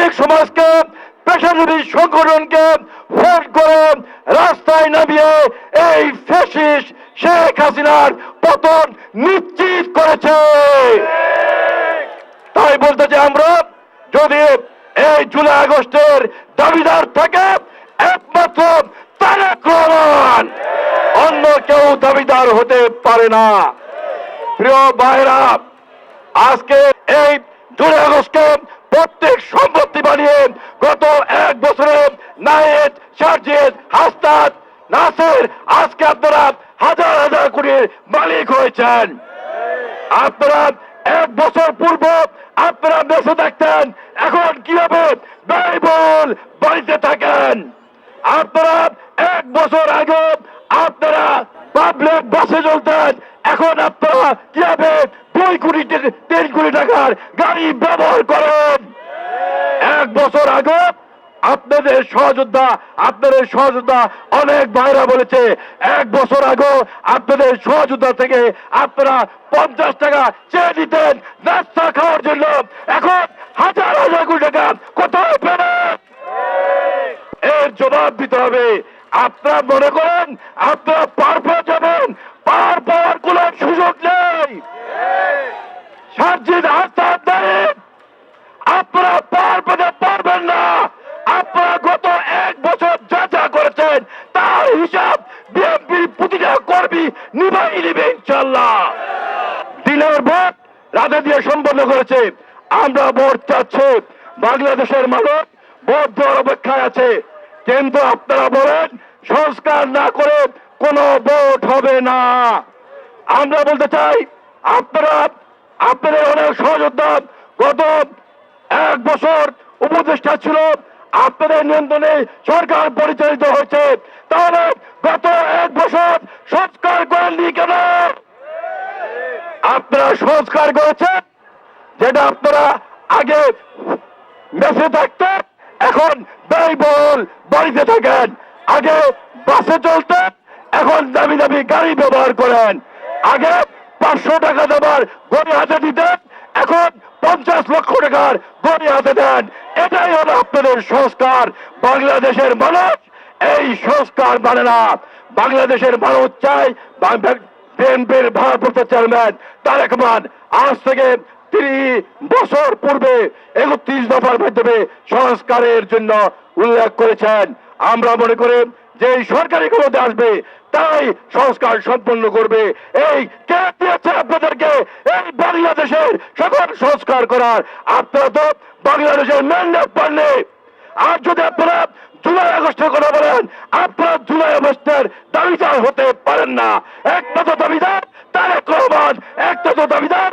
শ্রমিক সমাজকে, পেশাজীবী সংগঠনকে ফোন করে রাস্তায় নামিয়ে এই ফ্যাসিস্ট শেখ হাসিনার পতন নিশ্চিত করেছে। তাই বলতে চাই, আমরা যদি এই জুলাই আগস্টের দাবিদার থাকে একমাত্র তারেক রহমান, অন্য কেউ দাবিদার হতে পারে না। প্রিয় ভাইরা, আজকে এই জুলাই আগস্টকে প্রত্যেক সম্পত্তি বানিয়ে গত এক বছরে নায়েদ, সার্জিদ, হাসনাত, নাসির, আজকে আপনারা হাজার হাজার কোটির মালিক হয়েছেন। আপনারা এক বছর পূর্ব আপনারা বেঁচে থাকতেন, এখন কিভাবে ব্যয়বহুল বাড়িতে থাকেন? আপনারা এক বছর আগে আপনারা পাবলিক বাসে চলতেন, এখন আপনারা কিভাবে 2 কোটি 3 কোটি টাকার গাড়ি ব্যবহার করেন? এক বছর আগে আপনাদের সহযোদ্ধা অনেক ভাইরা বলেছে, এক বছর আগে আপনাদের সহযোদ্ধা থেকে আপনারা 50 টাকা চেয়ে দিতেন নাস্তা খাওয়ার জন্য, এখন হাজার হাজার কোটি টাকা কোথায় পেলেন? এর জবাব দিতে হবে। আপনারা মনে করেন আপনারা পার পেয়ে যাবেন, পার পাওয়ার কোন সুযোগ নেই। সার্জিদ, হাসনাত, নায়েব, আপনারা পার পেতে পারবেন না। আপনারা গত এক বছর যা যা করেছেন তার হিসাব বিএনপির প্রতিটা কর্মী নিভাই নেবে ইনশাল্লাহ। দিনের ভোট রাতে দিয়ে সম্পন্ন করেছে, আমরা ভোট চাচ্ছি। বাংলাদেশের মানুষ ভোট দেওয়ার অপেক্ষায় আছে, কিন্তু আপনারা বলেন সংস্কার না করে কোনো ভোট হবে না। আমরা বলতে চাই, আপনাদের অনেক সহযোদ্ধা গত এক বছর উপদেষ্টা ছিল, আপনাদের নিয়ন্ত্রণে সরকার পরিচালিত হয়েছে, তাহলে গত এক বছর সংস্কার করেননি কেন? আপনারা সংস্কার করেছেন যেটা আপনারা আগে বেঁচে থাকতেন, এখন ব্যয়বহুল বাড়িতে থাকেন। আগে বাসে চলতেন, এখন দামি দামি গাড়ি ব্যবহার করেন। আগে 500 টাকা দেবার গড়ি হাতে দিতেন, এখন 50 লক্ষ টাকার গড়ি হাতে দেন। এটাই হলো আপনাদের সংস্কার। বাংলাদেশের মানুষ এই সংস্কার মানে না। বাংলাদেশের মানুষ চায় বিএনপির ভারপ্রাপ্ত চেয়ারম্যান তারেক রহমান আজ থেকে 30 বছর পূর্বে 31 দফার মাধ্যমে সংস্কারের জন্য উল্লেখ করেছেন। আমরা মনে করি যে সরকারি ক্ষমতা আসবে তাই সংস্কার সম্পন্ন করবে। এই কে দিয়েছে আপনাদেরকে এই বাংলাদেশের সকল সংস্কার করার? আপনারা তো বাংলাদেশের ম্যান্ডেট পাননি। আর যদি আপনারা জুলাই আগস্টের কথা বলেন, আপনারা জুলাই আগস্টের দাবিদার হতে পারেন না। একমাত্র দাবিদার তারেক রহমান, একমাত্র দাবিদার